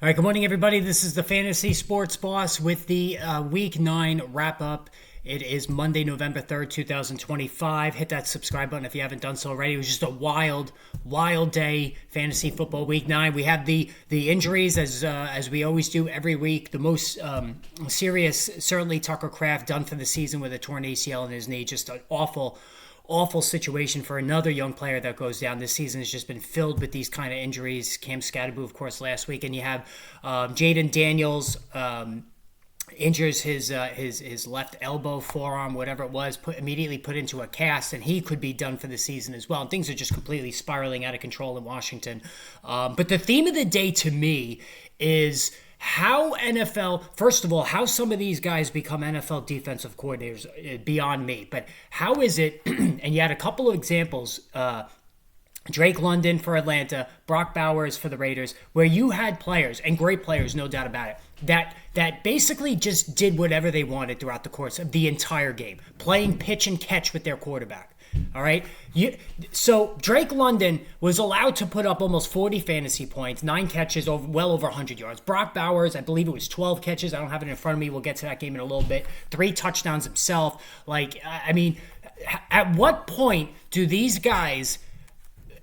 All right, good morning, everybody. This is the Fantasy Sports Boss with the Week 9 wrap-up. It is Monday, November 3rd, 2025. Hit that subscribe button if you haven't done so already. It was just a wild day, Fantasy Football Week 9. We have the injuries, as we always do every week. The most serious, certainly Tucker Kraft, done for the season with a torn ACL in his knee. Just an awful situation for another young player that goes down. This season has just been filled with these kind of injuries. Cam Scatterbo, of course, last week, and you have Jaden Daniels injures his left elbow, forearm, whatever it was, immediately put into a cast, and he could be done for the season as well. And things are just completely spiraling out of control in Washington. But the theme of the day to me is how NFL, first of all, how some of these guys become NFL defensive coordinators, beyond me. But how is it, and you had a couple of examples, Drake London for Atlanta, Brock Bowers for the Raiders, where you had players, and great players, no doubt about it, that basically just did whatever they wanted throughout the course of the entire game, playing pitch and catch with their quarterback. All right. So Drake London was allowed to put up almost 40 fantasy points, 9 catches, well over 100 yards. Brock Bowers, I believe it was 12 catches. I don't have it in front of me. We'll get to that game in a little bit. 3 touchdowns himself. At what point do these guys,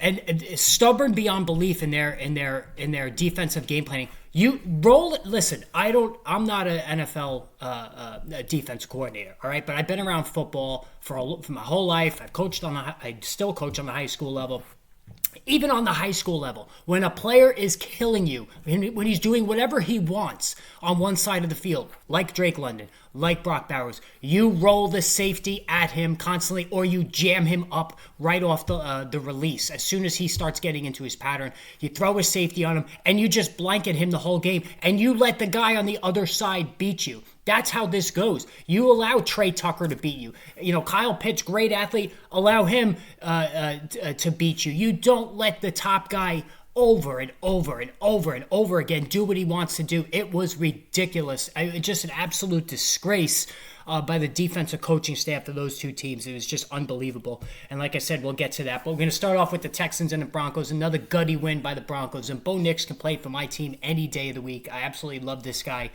and stubborn beyond belief in their defensive game planning, you roll it. Listen, I'm not an NFL defense coordinator, all right? But I've been around football for my whole life. I still coach on the high school level. Even on the high school level, when a player is killing you, when he's doing whatever he wants on one side of the field, like Drake London, like Brock Bowers, you roll the safety at him constantly, or you jam him up right off the release. As soon as he starts getting into his pattern, you throw a safety on him, and you just blanket him the whole game, and you let the guy on the other side beat you. That's how this goes. You allow Trey Tucker to beat you. Kyle Pitts, great athlete, allow him to beat you. You don't let the top guy over and over again do what he wants to do. It was ridiculous. Just an absolute disgrace by the defensive coaching staff of those two teams. It was just unbelievable. And like I said, we'll get to that. But we're going to start off with the Texans and the Broncos. Another gutty win by the Broncos. And Bo Nix can play for my team any day of the week. I absolutely love this guy.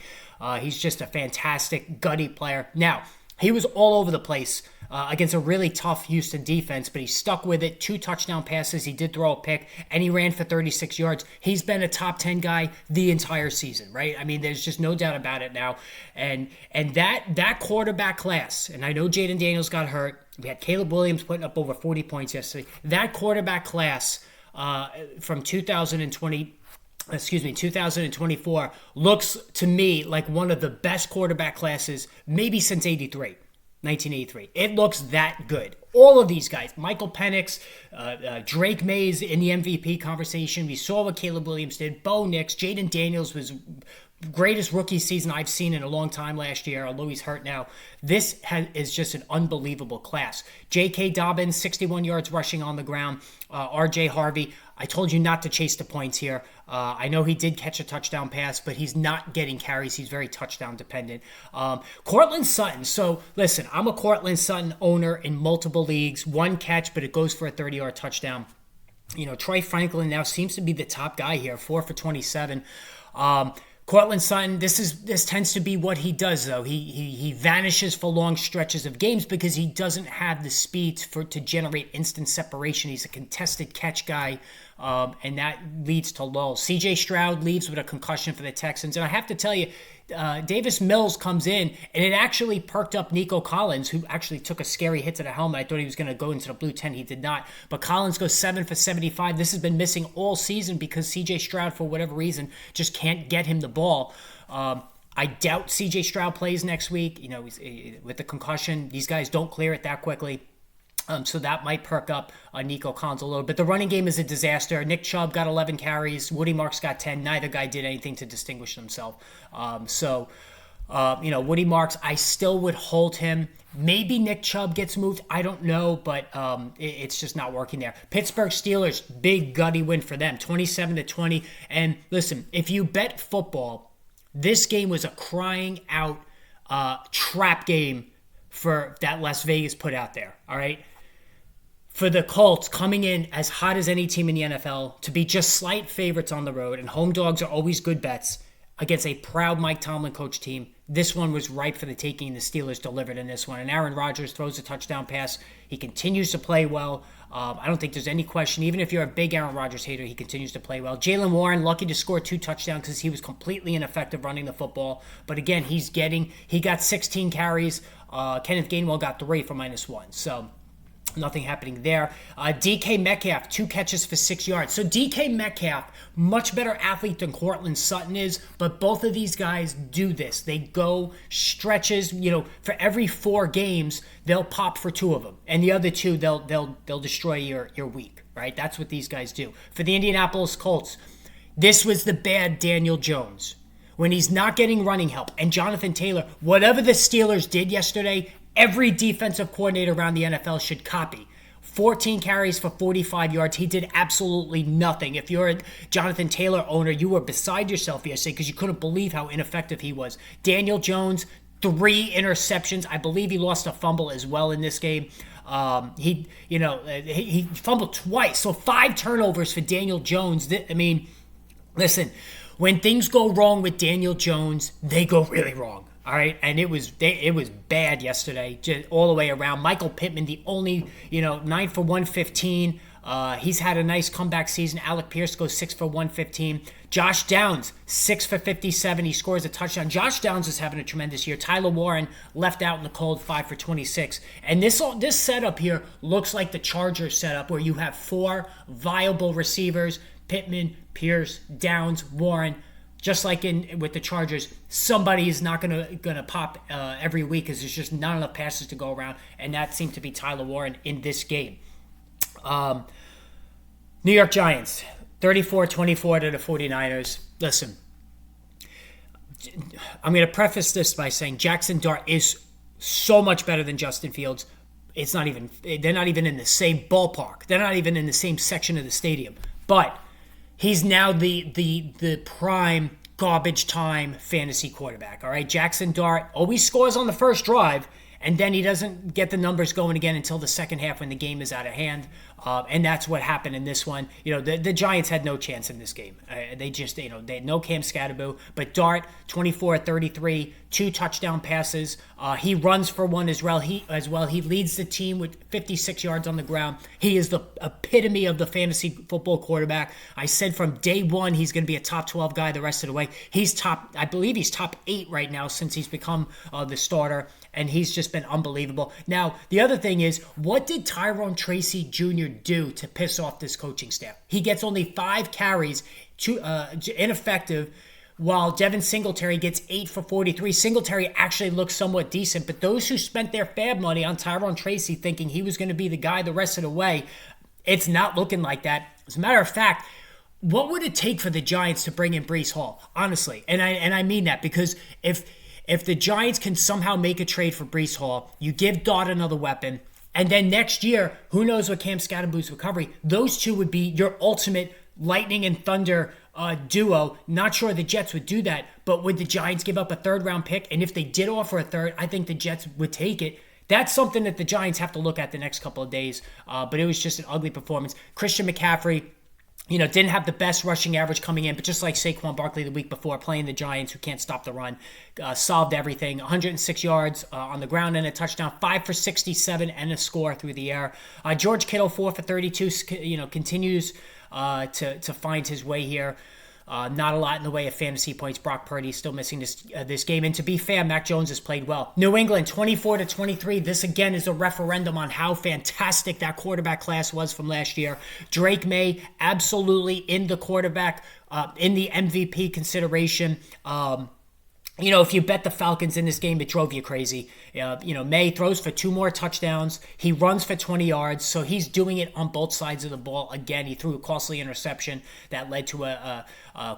He's just a fantastic, gutty player. Now, he was all over the place against a really tough Houston defense, but he stuck with it. 2 touchdown passes. He did throw a pick, and he ran for 36 yards. He's been a top 10 guy the entire season, right? I mean, there's just no doubt about it now. And that quarterback class, and I know Jaden Daniels got hurt. We had Caleb Williams putting up over 40 points yesterday. That quarterback class from 2024 looks to me like one of the best quarterback classes maybe since 1983. It looks that good. All of these guys, Michael Penix, Drake Mays in the MVP conversation. We saw what Caleb Williams did. Bo Nix, Jaden Daniels was greatest rookie season I've seen in a long time last year, although he's hurt now. This is just an unbelievable class. J.K. Dobbins, 61 yards rushing on the ground. R.J. Harvey, I told you not to chase the points here. I know he did catch a touchdown pass, but he's not getting carries. He's very touchdown dependent. Cortland Sutton. So, listen, I'm a Cortland Sutton owner in multiple leagues. 1 catch, but it goes for a 30-yard touchdown. Troy Franklin now seems to be the top guy here, 4 for 27. Cortland Sutton, this tends to be what he does, though. He vanishes for long stretches of games because he doesn't have the speed to generate instant separation. He's a contested catch guy, and that leads to lulls. C.J. Stroud leaves with a concussion for the Texans, and I have to tell you, Davis Mills comes in, and it actually perked up Nico Collins, who actually took a scary hit to the helmet. I thought he was going to go into the blue 10. He did not. But Collins goes 7 for 75. This has been missing all season because C.J. Stroud, for whatever reason, just can't get him the ball. I doubt C.J. Stroud plays next week. With the concussion, these guys don't clear it that quickly. So that might perk up Nico Collins a little bit. The running game is a disaster. Nick Chubb got 11 carries. Woody Marks got 10. Neither guy did anything to distinguish themselves. Woody Marks, I still would hold him. Maybe Nick Chubb gets moved. I don't know, but it's just not working there. Pittsburgh Steelers, big gutty win for them, 27-20. And listen, if you bet football, this game was a crying out trap game for that Las Vegas put out there. All right. for the Colts coming in as hot as any team in the NFL to be just slight favorites on the road, and home dogs are always good bets against a proud Mike Tomlin coach team. This one was ripe for the taking. The Steelers delivered in this one. And Aaron Rodgers throws a touchdown pass. He continues to play well. I don't think there's any question. Even if you're a big Aaron Rodgers hater, he continues to play well. Jalen Warren, lucky to score 2 touchdowns because he was completely ineffective running the football. But again, he got 16 carries. Kenneth Gainwell got 3 for -1. So nothing happening there. DK Metcalf, 2 catches for 6 yards. So DK Metcalf, much better athlete than Courtland Sutton is, but both of these guys do this. They go stretches, for every 4 games, they'll pop for 2 of them. And the other 2, they'll destroy your week, right? That's what these guys do. For the Indianapolis Colts, this was the bad Daniel Jones. When he's not getting running help, and Jonathan Taylor, whatever the Steelers did yesterday, every defensive coordinator around the NFL should copy. 14 carries for 45 yards. He did absolutely nothing. If you're a Jonathan Taylor owner, you were beside yourself yesterday because you couldn't believe how ineffective he was. Daniel Jones, 3 interceptions. I believe he lost a fumble as well in this game. He fumbled twice, so 5 turnovers for Daniel Jones. Listen, when things go wrong with Daniel Jones, they go really wrong. All right, and it was bad yesterday, just all the way around. Michael Pittman, the only 9 for 115. He's had a nice comeback season. Alec Pierce goes 6 for 115. Josh Downs 6 for 57. He scores a touchdown. Josh Downs is having a tremendous year. Tyler Warren left out in the cold, 5 for 26. And this setup here looks like the Chargers setup, where you have 4 viable receivers: Pittman, Pierce, Downs, Warren. Just like with the Chargers, somebody is not gonna pop every week because there's just not enough passes to go around, and that seemed to be Tyler Warren in this game. New York Giants, 34-24 to the 49ers. Listen, I'm going to preface this by saying Jackson Dart is so much better than Justin Fields. They're not even in the same ballpark. They're not even in the same section of the stadium. But he's now the prime garbage time fantasy quarterback. All right, Jackson Dart always scores on the first drive, and then he doesn't get the numbers going again until the second half when the game is out of hand. And that's what happened in this one. The Giants had no chance in this game. They had no Cam Scatterboo. But Dart, 24-33, 2 touchdown passes. He runs for 1 as well. He leads the team with 56 yards on the ground. He is the epitome of the fantasy football quarterback. I said from day one he's going to be a top 12 guy the rest of the way. I believe he's top 8 right now since he's become the starter. And he's just been unbelievable. Now, the other thing is, what did Tyrone Tracy Jr. do to piss off this coaching staff? He gets only 5 carries, ineffective, while Devin Singletary gets 8 for 43. Singletary actually looks somewhat decent, but those who spent their fab money on Tyrone Tracy thinking he was going to be the guy the rest of the way, it's not looking like that. As a matter of fact, what would it take for the Giants to bring in Breece Hall? Honestly, and I mean that because if the Giants can somehow make a trade for Breece Hall, you give Dart another weapon, and then next year, who knows what Cam Scatterboo's recovery, those two would be your ultimate lightning and thunder duo. Not sure the Jets would do that, but would the Giants give up a 3rd-round pick? And if they did offer a 3rd, I think the Jets would take it. That's something that the Giants have to look at the next couple of days, but it was just an ugly performance. Christian McCaffrey, didn't have the best rushing average coming in, but just like Saquon Barkley the week before, playing the Giants who can't stop the run, solved everything. 106 yards on the ground and a touchdown, 5 for 67 and a score through the air. George Kittle, 4 for 32, continues to find his way here. Not a lot in the way of fantasy points. Brock Purdy still missing this game. And to be fair, Mac Jones has played well. New England, 24-23. This, again, is a referendum on how fantastic that quarterback class was from last year. Drake May, absolutely in the quarterback, in the MVP consideration. If you bet the Falcons in this game, it drove you crazy. May throws for 2 more touchdowns. He runs for 20 yards, so he's doing it on both sides of the ball. Again, he threw a costly interception that led to a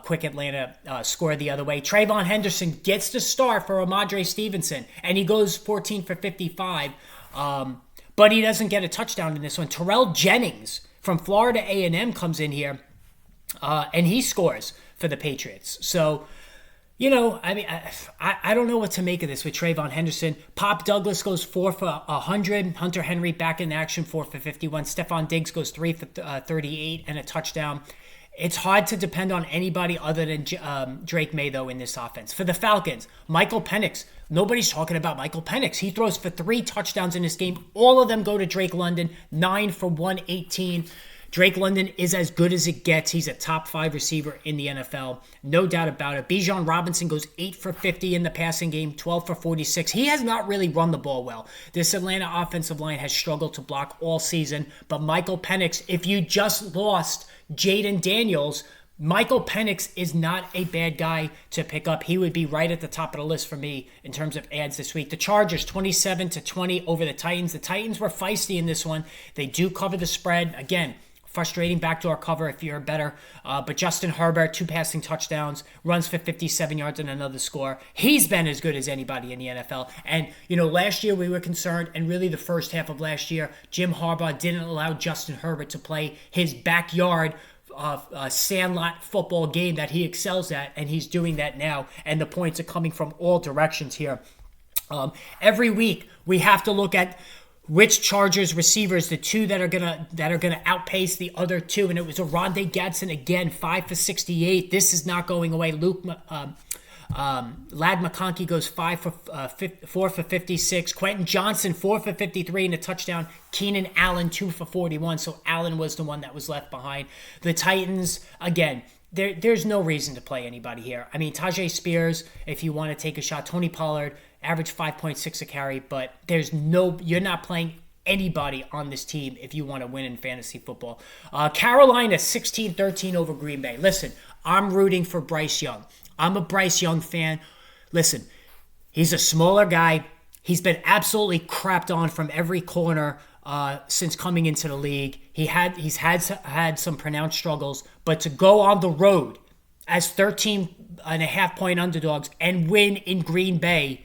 quick Atlanta score the other way. Trayvon Henderson gets the start for Amadre Stevenson, and he goes 14 for 55, but he doesn't get a touchdown in this one. Terrell Jennings from Florida A&M comes in here, and he scores for the Patriots. So, I mean, I don't know what to make of this with Trayvon Henderson. Pop Douglas goes 4 for 100. Hunter Henry back in action, 4 for 51. Stephon Diggs goes 3 for 38 and a touchdown. It's hard to depend on anybody other than Drake May, though, in this offense. For the Falcons, Michael Penix. Nobody's talking about Michael Penix. He throws for 3 touchdowns in this game. All of them go to Drake London, 9 for 118. Drake London is as good as it gets. He's a top 5 receiver in the NFL. No doubt about it. Bijan Robinson goes 8 for 50 in the passing game, 12 for 46. He has not really run the ball well. This Atlanta offensive line has struggled to block all season. But Michael Penix, if you just lost Jaden Daniels, Michael Penix is not a bad guy to pick up. He would be right at the top of the list for me in terms of ads this week. The Chargers, 27-20 over the Titans. The Titans were feisty in this one. They do cover the spread. Again, frustrating backdoor cover if you're better. But Justin Herbert, 2 passing touchdowns, runs for 57 yards and another score. He's been as good as anybody in the NFL. And, last year we were concerned, and really the first half of last year, Jim Harbaugh didn't allow Justin Herbert to play his backyard sandlot football game that he excels at, and he's doing that now. And the points are coming from all directions here. Every week we have to look at which Chargers receivers, the 2 that are gonna outpace the other 2, and it was Oronde Gadsden again, 5 for 68. This is not going away. Lad McConkey goes 4 for 56. Quentin Johnson 4 for 53 and a touchdown. Keenan Allen 2 for 41. So Allen was the one that was left behind. The Titans again. There's no reason to play anybody here. I mean, Tajay Spears, if you want to take a shot. Tony Pollard, average 5.6 a carry, but you're not playing anybody on this team if you want to win in fantasy football. Carolina, 16-13 over Green Bay. Listen, I'm rooting for Bryce Young. I'm a Bryce Young fan. Listen, he's a smaller guy. He's been absolutely crapped on from every corner since coming into the league. He's had some pronounced struggles, but to go on the road as 13.5-point underdogs and win in Green Bay,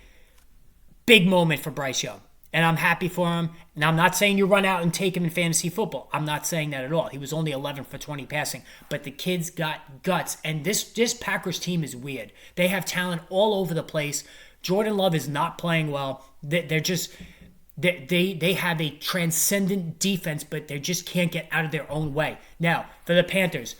big moment for Bryce Young. And I'm happy for him. Now, I'm not saying you run out and take him in fantasy football. I'm not saying that at all. He was only 11 for 20 passing. But the kid's got guts. And this Packers team is weird. They have talent all over the place. Jordan Love is not playing well. They're just... They have a transcendent defense, but they just can't get out of their own way. Now, for the Panthers,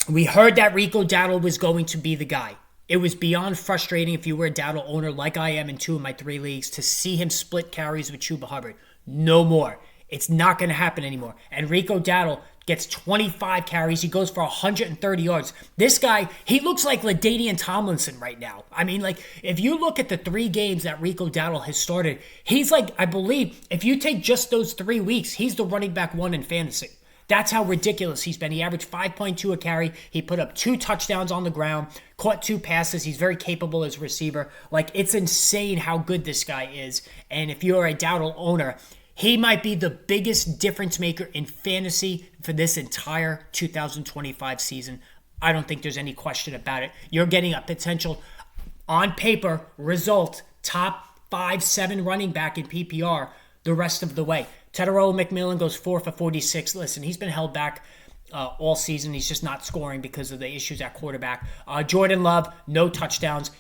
we heard that Rico Dowdle was going to be the guy. It was beyond frustrating if you were a Dowdle owner like I am in 2 of my 3 leagues to see him split carries with Chuba Hubbard. No more. It's not going to happen anymore. And Rico Dowdle gets 25 carries. He goes for 130 yards. This guy, he looks like LaDainian Tomlinson right now. I mean, if you look at the 3 games that Rico Dowdle has started, he's I believe, if you take just those 3 weeks, he's the running back 1 in fantasy. That's how ridiculous he's been. He averaged 5.2 a carry. He put up 2 touchdowns on the ground, caught 2 passes. He's very capable as a receiver. It's insane how good this guy is. And if you're a Dowdle owner, he might be the biggest difference maker in fantasy for this entire 2025 season. I don't think there's any question about it. You're getting a potential, on paper, result, top 5-7 running back in PPR the rest of the way. Tedero McMillan goes 4 for 46. Listen, he's been held back all season. He's just not scoring because of the issues at quarterback. Jordan Love, no touchdowns.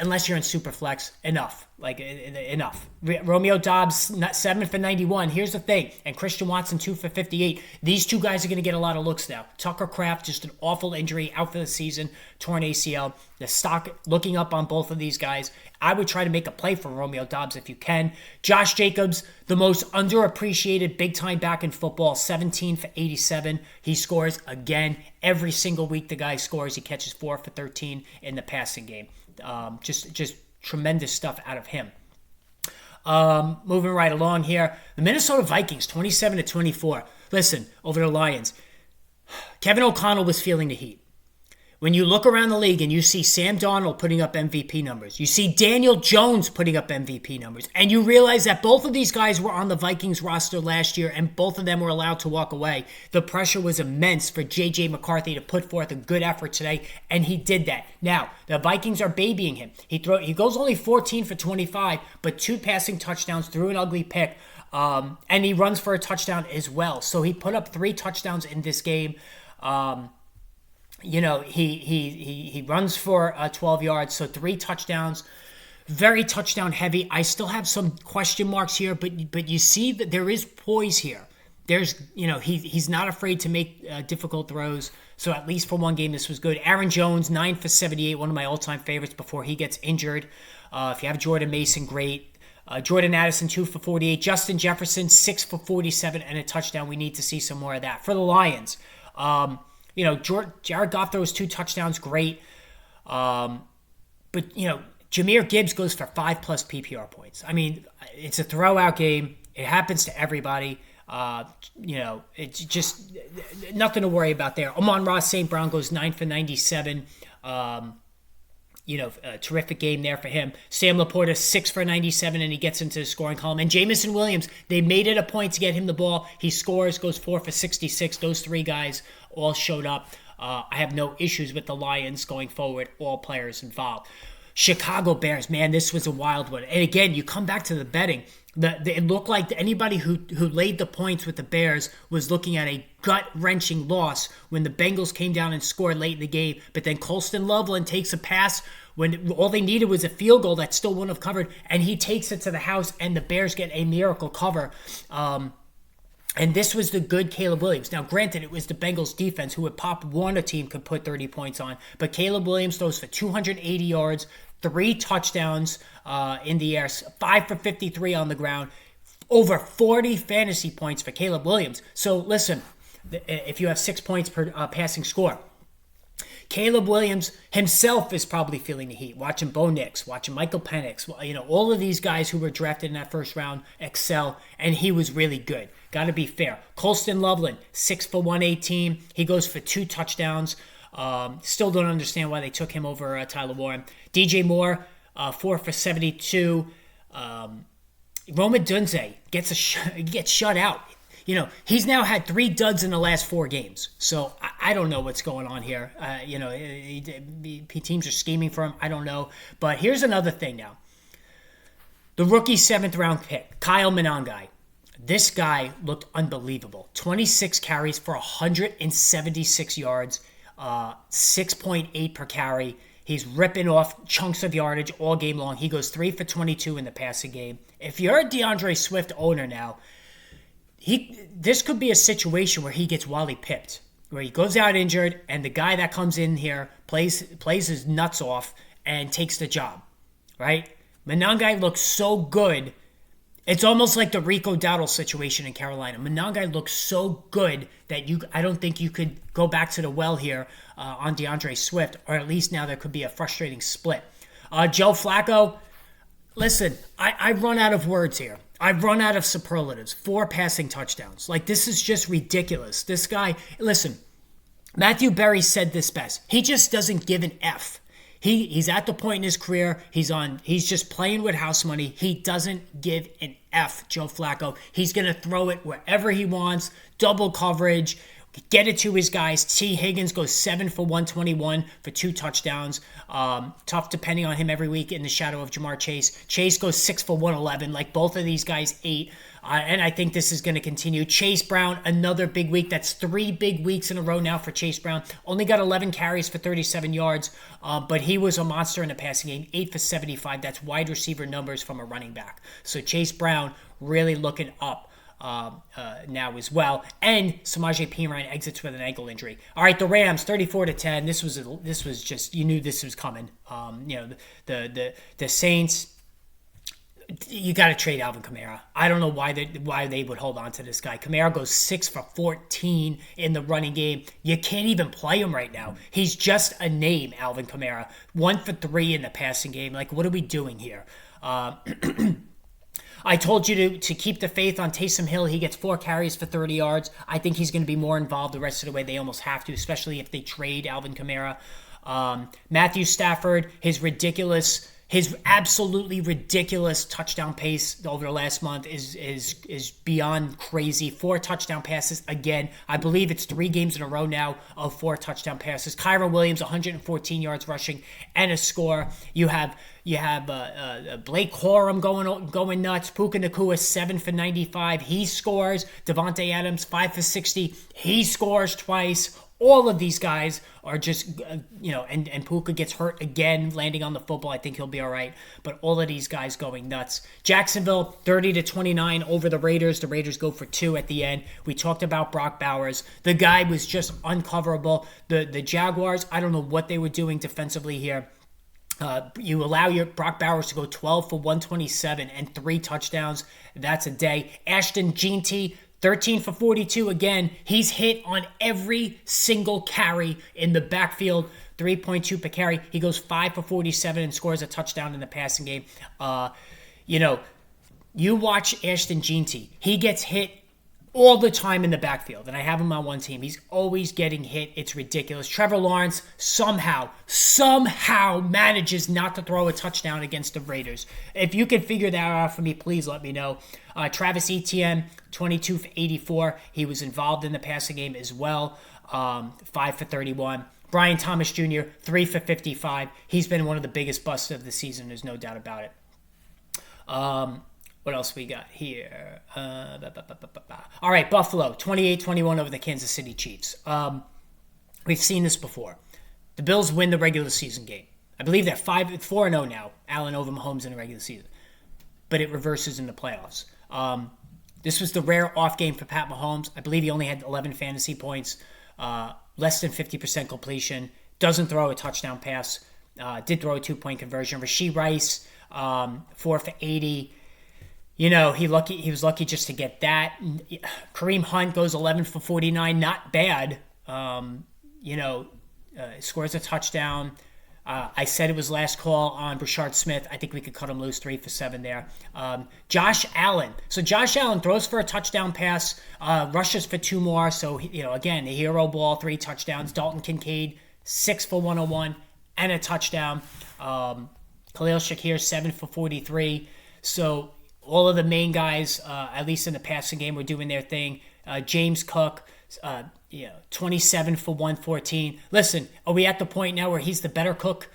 Unless you're in Superflex, enough. Enough. Romeo Doubs, 7 for 91. Here's the thing. And Christian Watson, 2 for 58. These 2 guys are going to get a lot of looks now. Tucker Kraft, just an awful injury, out for the season, torn ACL. The stock looking up on both of these guys. I would try to make a play for Romeo Doubs if you can. Josh Jacobs, the most underappreciated big-time back in football, 17 for 87. He scores again. Every single week the guy scores. He catches 4 for 13 in the passing game. Just tremendous stuff out of him. Moving right along here. The Minnesota Vikings, 27-24. Listen, over the Lions. Kevin O'Connell was feeling the heat. When you look around the league and you see Sam Darnold putting up MVP numbers, you see Daniel Jones putting up MVP numbers, and you realize that both of these guys were on the Vikings roster last year and both of them were allowed to walk away, the pressure was immense for J.J. McCarthy to put forth a good effort today, and he did that. Now, the Vikings are babying him. He goes only 14 for 25, but 2 passing touchdowns, threw an ugly pick, and he runs for a touchdown as well. So he put up 3 touchdowns in this game. he runs for 12 yards, so 3 touchdowns. Very touchdown heavy. I still have some question marks here, but you see that there is poise here. There's, he's not afraid to make difficult throws. So at least for one game, this was good. Aaron Jones, 9 for 78, one of my all-time favorites before he gets injured. If you have Jordan Mason, great. Jordan Addison, 2 for 48. Justin Jefferson, 6 for 47 and a touchdown. We need to see some more of that. For the Lions, Jared Goff throws 2 touchdowns, great. But, Jahmyr Gibbs goes for 5+ PPR points. I mean, it's a throwout game. It happens to everybody. It's just nothing to worry about there. Amon-Ra St. Brown goes 9 for 97. A terrific game there for him. Sam Laporta, 6 for 97, and he gets into the scoring column. And Jamison Williams, they made it a point to get him the ball. He scores, goes 4 for 66. Those 3 guys all showed up. I have no issues with the Lions going forward, all players involved. Chicago Bears, man, this was a wild one. And again, you come back to the betting. It looked like anybody who laid the points with the Bears was looking at a gut-wrenching loss when the Bengals came down and scored late in the game. But then Colston Loveland takes a pass when all they needed was a field goal that still wouldn't have covered, and he takes it to the house, and the Bears get a miracle cover. And this was the good Caleb Williams. Now, granted, it was the Bengals defense who would pop one a team could put 30 points on. But Caleb Williams throws for 280 yards, 3 touchdowns in the air, 5 for 53 on the ground, over 40 fantasy points for Caleb Williams. So listen, if you have 6 points per passing score, Caleb Williams himself is probably feeling the heat. Watching Bo Nix, watching Michael Penix, all of these guys who were drafted in that first round excel, and he was really good. Got to be fair. Colston Loveland, 6 for 118. He goes for 2 touchdowns. Still don't understand why they took him over Tyler Warren. DJ Moore, 4 for 72. Roma Dunze gets shut out. He's now had 3 duds in the last 4 games. So I don't know what's going on here. Teams are scheming for him. I don't know. But here's another thing now. The rookie 7th round pick, Kyle Monangai. This guy looked unbelievable. 26 carries for 176 yards, 6.8 per carry. He's ripping off chunks of yardage all game long. He goes 3 for 22 in the passing game. If you're a DeAndre Swift owner now, this could be a situation where he gets Wally pipped, where he goes out injured, and the guy that comes in here plays his nuts off and takes the job, right? Monangai looks so good. It's almost like the Rico Dowdle situation in Carolina. Monangai looks so good that I don't think you could go back to the well here on DeAndre Swift, or at least now there could be a frustrating split. Joe Flacco, listen, I run out of words here. I've run out of superlatives. 4 passing touchdowns. This is just ridiculous. This guy, listen, Matthew Berry said this best. He just doesn't give an F. He's at the point in his career, he's just playing with house money. He doesn't give an F, Joe Flacco. He's going to throw it wherever he wants, double coverage, get it to his guys. T. Higgins goes 7 for 121 for 2 touchdowns. Tough depending on him every week in the shadow of Jamar Chase. Chase goes 6 for 111, like both of these guys 8. And I think this is going to continue. Chase Brown, another big week. That's 3 big weeks in a row now for Chase Brown. Only got 11 carries for 37 yards, but he was a monster in the passing game. 8 for 75. That's wide receiver numbers from a running back. So Chase Brown really looking up now as well. And Samaje Perine exits with an ankle injury. All right, the Rams, 34-10. This was just, you knew this was coming. The Saints, you got to trade Alvin Kamara. I don't know why they would hold on to this guy. Kamara goes 6 for 14 in the running game. You can't even play him right now. He's just a name, Alvin Kamara. 1 for 3 in the passing game. What are we doing here? I told you to keep the faith on Taysom Hill. He gets 4 carries for 30 yards. I think he's going to be more involved the rest of the way. They almost have to, especially if they trade Alvin Kamara. Matthew Stafford, his absolutely ridiculous touchdown pace over the last month is beyond crazy. 4 touchdown passes again. I believe it's 3 games in a row now of 4 touchdown passes. Kyron Williams, 114 yards rushing and a score. You have You have Blake Corum going nuts. Puka Nacua 7 for 95. He scores. Devontae Adams 5 for 60. He scores twice. All of these guys are just, and Puka gets hurt again, landing on the football. I think he'll be all right. But all of these guys going nuts. Jacksonville, 30-29 over the Raiders. The Raiders go for 2 at the end. We talked about Brock Bowers. The guy was just uncoverable. The Jaguars, I don't know what they were doing defensively here. You allow your Brock Bowers to go 12 for 127 and 3 touchdowns. That's a day. Ashton Jeanty, 13 for 42 again. He's hit on every single carry in the backfield. 3.2 per carry. He goes 5 for 47 and scores a touchdown in the passing game. You watch Ashton Jeanty. He gets hit all the time in the backfield, and I have him on one team. He's always getting hit. It's ridiculous. Trevor Lawrence somehow manages not to throw a touchdown against the Raiders. If you can figure that out for me, please let me know. Travis Etienne, 22 for 84. He was involved in the passing game as well. 5 for 31. Brian Thomas Jr., 3 for 55. He's been one of the biggest busts of the season. There's no doubt about it. What else we got here? All right, Buffalo, 28-21 over the Kansas City Chiefs. We've seen this before. The Bills win the regular season game. I believe they're 4-0 now, Allen over Mahomes in the regular season. But it reverses in the playoffs. This was the rare off game for Pat Mahomes. I believe he only had 11 fantasy points, less than 50% completion, doesn't throw a touchdown pass, did throw a 2-point conversion. Rashee Rice, 4 for 80. He was lucky just to get that. Kareem Hunt goes 11 for 49, not bad. Scores a touchdown. I said it was last call on Brashard Smith. I think we could cut him loose, 3 for 7 there. Josh Allen. So Josh Allen throws for a touchdown pass, rushes for 2 more. So, again, a hero ball, 3 touchdowns. Dalton Kincaid, 6 for 101 and a touchdown. Khalil Shakir, 7 for 43. So all of the main guys, at least in the passing game, were doing their thing. James Cook, 27 for 114. Listen, are we at the point now where he's the better cook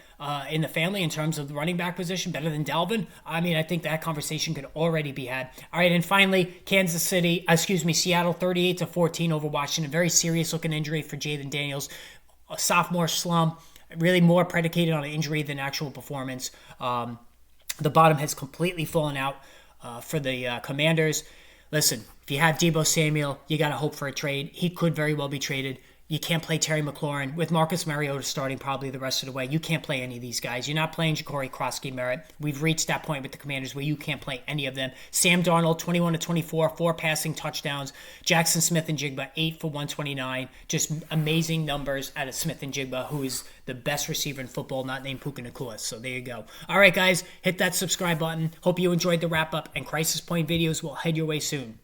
in the family in terms of the running back position, better than Dalvin? I mean, I think that conversation could already be had. All right, and finally, Seattle 38-14 over Washington. Very serious looking injury for Jaden Daniels. A sophomore slump, really more predicated on an injury than actual performance. The bottom has completely fallen out for the Commanders. Listen, if you have Deebo Samuel, you got to hope for a trade. He could very well be traded. You can't play Terry McLaurin. With Marcus Mariota starting probably the rest of the way, you can't play any of these guys. You're not playing Ja'Cory Krosky-Merritt. We've reached that point with the Commanders where you can't play any of them. Sam Darnold, 21-24, 4 passing touchdowns. Jackson Smith and Jigba, 8 for 129. Just amazing numbers out of Smith and Jigba, who is the best receiver in football, not named Puka Nacua. So there you go. All right, guys, hit that subscribe button. Hope you enjoyed the wrap-up, and Crisis Point videos will head your way soon.